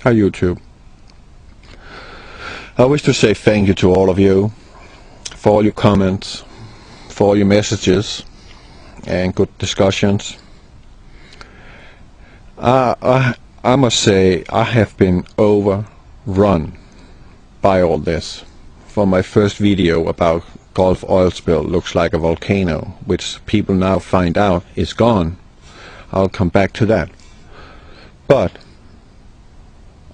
Hi YouTube. I wish to say thank you to all of you for all your comments, for all your messages and good discussions. I must say I have been overrun by all this. For my first video about Gulf oil spill looks like a volcano, which people now find out is gone. I'll come back to that. But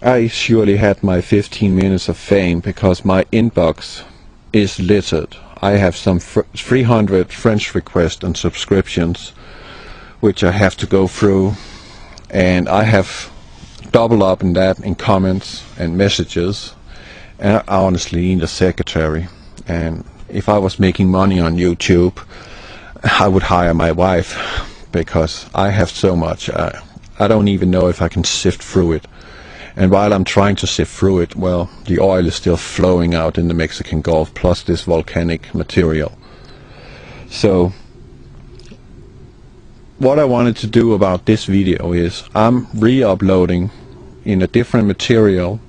I surely had my 15 minutes of fame because my inbox is littered. I have some 300 friends requests and subscriptions which I have to go through, and I have double up in that in comments and messages, and I honestly need a secretary. And if I was making money on YouTube, I would hire my wife, because I have so much. I don't even know if I can sift through it. And while I'm trying to sift through it, well, the oil is still flowing out in the Mexican Gulf, plus this volcanic material. So what I wanted to do about this video is I'm re-uploading in a different material,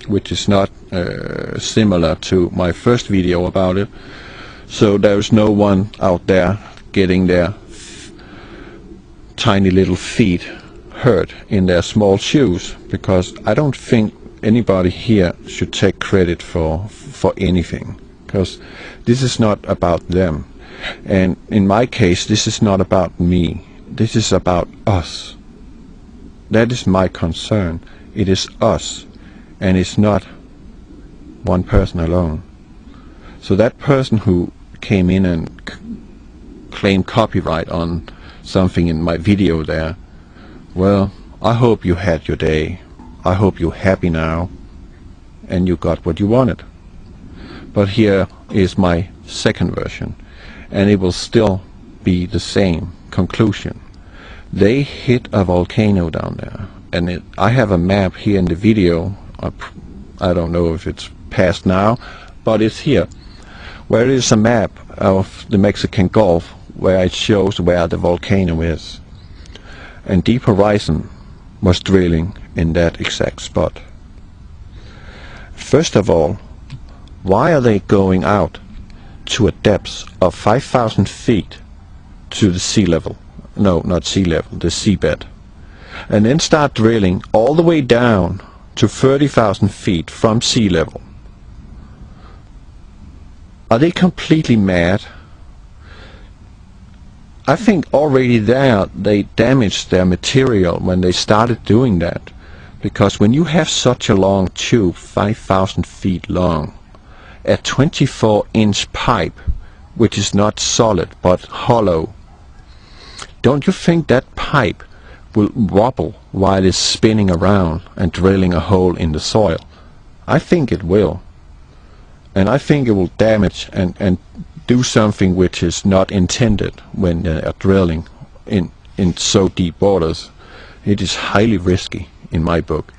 which is not similar to my first video about it. So there's no one out there getting their tiny little feet hurt in their small shoes, because I don't think anybody here should take credit for anything, because this is not about them, and in my case this is not about me, this is about us. That is my concern. It is us, and it's not one person alone. So that person who came in and claimed copyright on something in my video there, well, I hope you had your day. I hope you're happy now and you got what you wanted. But here is my second version, and it will still be the same conclusion. They hit a volcano down there, and I have a map here in the video. I don't know if it's past now, but it's here, where is a map of the Mexican Gulf where it shows where the volcano is. And Deep Horizon was drilling in that exact spot. First of all, why are they going out to a depth of 5,000 feet to the sea level? No, not sea level, the seabed. And then start drilling all the way down to 30,000 feet from sea level. Are they completely mad? I think already there they damaged their material when they started doing that, because when you have such a long tube, 5,000 feet long, a 24-inch pipe, which is not solid but hollow, don't you think that pipe will wobble while it's spinning around and drilling a hole in the soil? I think it will, and I think it will damage and do something which is not intended when they are drilling in so deep waters. It is highly risky in my book.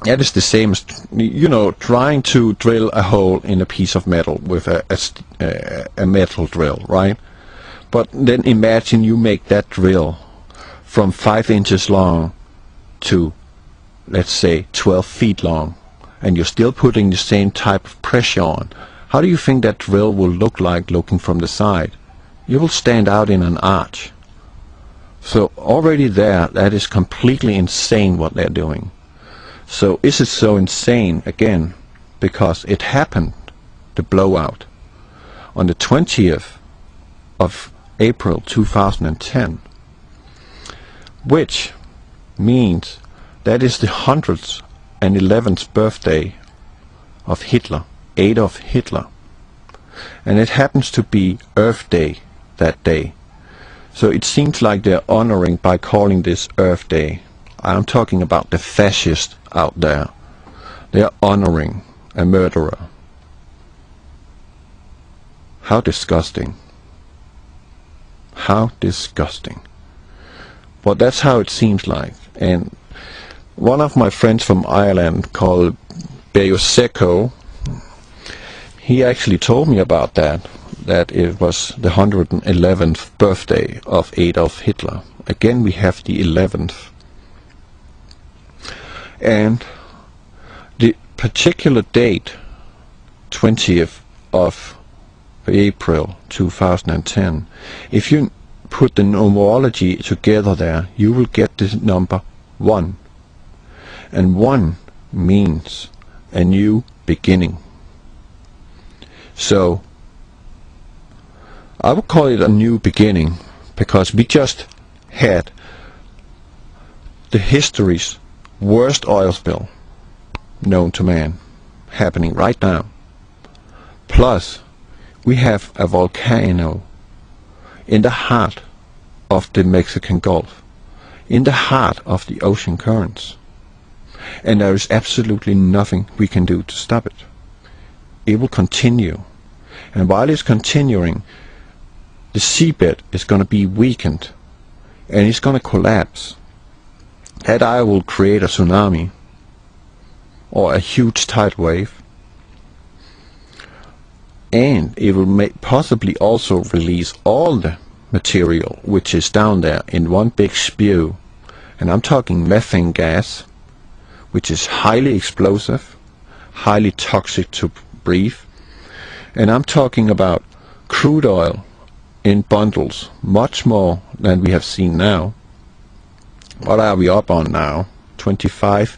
That is the same as, you know, trying to drill a hole in a piece of metal with a metal drill, right? But then imagine you make that drill from 5 inches long to, let's say, 12 feet long, and you're still putting the same type of pressure on. How do you think that drill will look like looking from the side? You will stand out in an arch. So already there, that is completely insane what they're doing. So is it so insane? Again, because it happened, the blowout, on the 20th of April 2010, which means that is the 111th birthday of Hitler. Adolf Hitler, and it happens to be Earth Day that day, so it seems like they're honoring by calling this Earth Day. I'm talking about the fascists out there. They're honoring a murderer. How disgusting. How disgusting. But that's how it seems like. And one of my friends from Ireland called Beoseko, he actually told me about that it was the 111th birthday of Adolf Hitler. Again, we have the 11th. And the particular date, 20th of April 2010, if you put the numerology together there, you will get the number 1. And 1 means a new beginning. So I would call it a new beginning, because we just had the history's worst oil spill known to man happening right now. Plus, we have a volcano in the heart of the Mexican Gulf, in the heart of the ocean currents. And there is absolutely nothing we can do to stop it. It will continue. And while it's continuing, the seabed is going to be weakened and it's going to collapse. That either will create a tsunami or a huge tidal wave, and it will possibly also release all the material which is down there in one big spew. And I'm talking methane gas, which is highly explosive, highly toxic to breathe. And I'm talking about crude oil in bundles, much more than we have seen now. What are we up on now? 25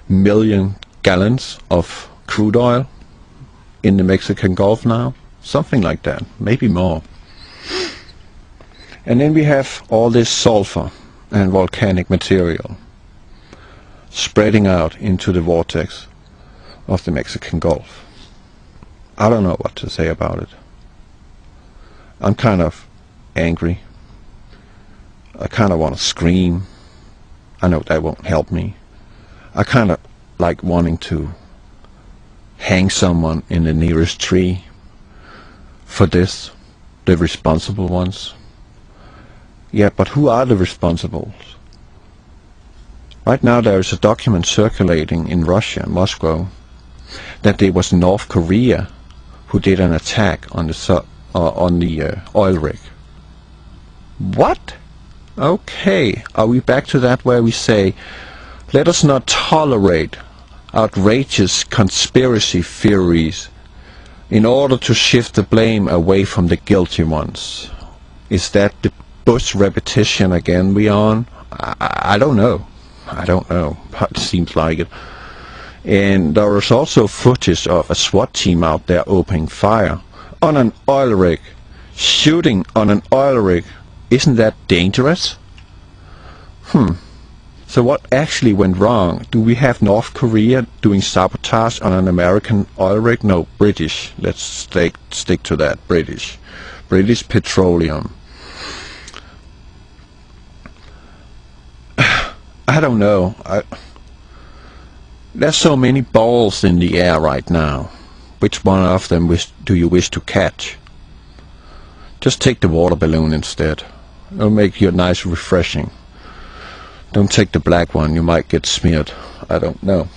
million gallons of crude oil in the Mexican Gulf now? Something like that, maybe more. And then we have all this sulfur and volcanic material spreading out into the vortex of the Mexican Gulf. I don't know what to say about it. I'm kind of angry. I kind of want to scream. I know that won't help me. I kind of like wanting to hang someone in the nearest tree for this, the responsible ones. Yeah, but who are the responsibles? Right now there is a document circulating in Russia, Moscow, that it was North Korea who did an attack on the oil rig. What? Okay, are we back to that where we say, let us not tolerate outrageous conspiracy theories in order to shift the blame away from the guilty ones? Is that the Bush repetition again we on? I don't know. I don't know. It seems like it. And there is also footage of a SWAT team out there opening fire on an oil rig, shooting on an oil rig. Isn't that dangerous? So what actually went wrong? Do we have North Korea doing sabotage on an American oil rig? No, British. Let's stick to that. British Petroleum. I don't know. There's so many balls in the air right now. Which one of them do you wish to catch? Just take the water balloon instead. It'll make you nice and refreshing. Don't take the black one, you might get smeared. I don't know.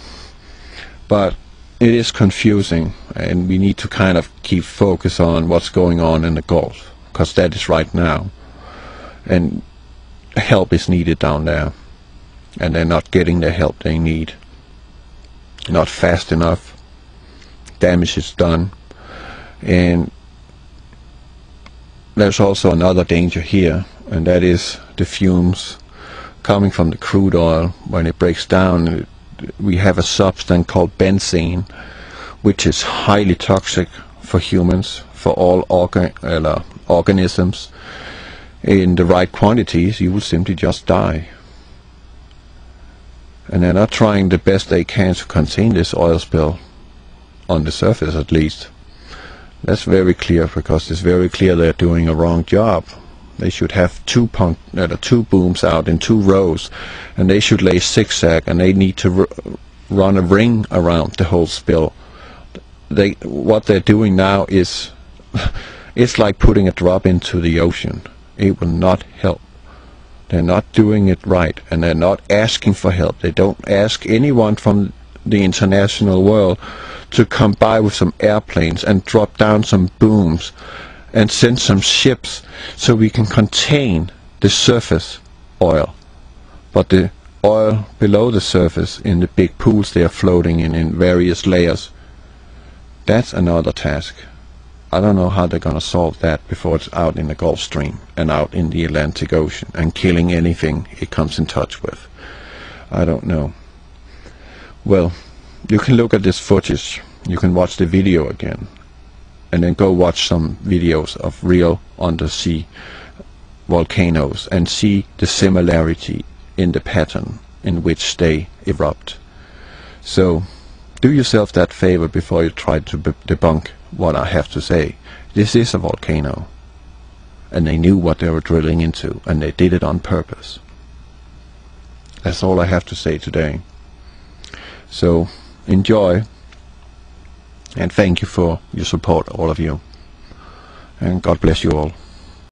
But it is confusing, and we need to kind of keep focus on what's going on in the Gulf, because that is right now. And help is needed down there. And they're not getting the help they need. Not fast enough. Damage is done. And there's also another danger here, and that is the fumes coming from the crude oil. When it breaks down, we have a substance called benzene, which is highly toxic for humans, for all organisms. In the right quantities, you will simply just die. And they're not trying the best they can to contain this oil spill, on the surface at least. That's very clear, because it's very clear they're doing a wrong job. They should have two booms out in 2 rows, and they should lay zigzag, and they need to run a ring around the whole spill. What they're doing now is it's like putting a drop into the ocean. It will not help. They're not doing it right, and they're not asking for help. They don't ask anyone from the international world to come by with some airplanes and drop down some booms and send some ships so we can contain the surface oil. But the oil below the surface in the big pools they are floating in various layers. That's another task. I don't know how they're gonna solve that before it's out in the Gulf Stream and out in the Atlantic Ocean and killing anything it comes in touch with. I don't know. Well, you can look at this footage, you can watch the video again, and then go watch some videos of real undersea volcanoes and see the similarity in the pattern in which they erupt. So do yourself that favor before you try to debunk what I have to say. This is a volcano, and they knew what they were drilling into, and they did it on purpose. That's all I have to say today. So enjoy, and thank you for your support, all of you, and God bless you all.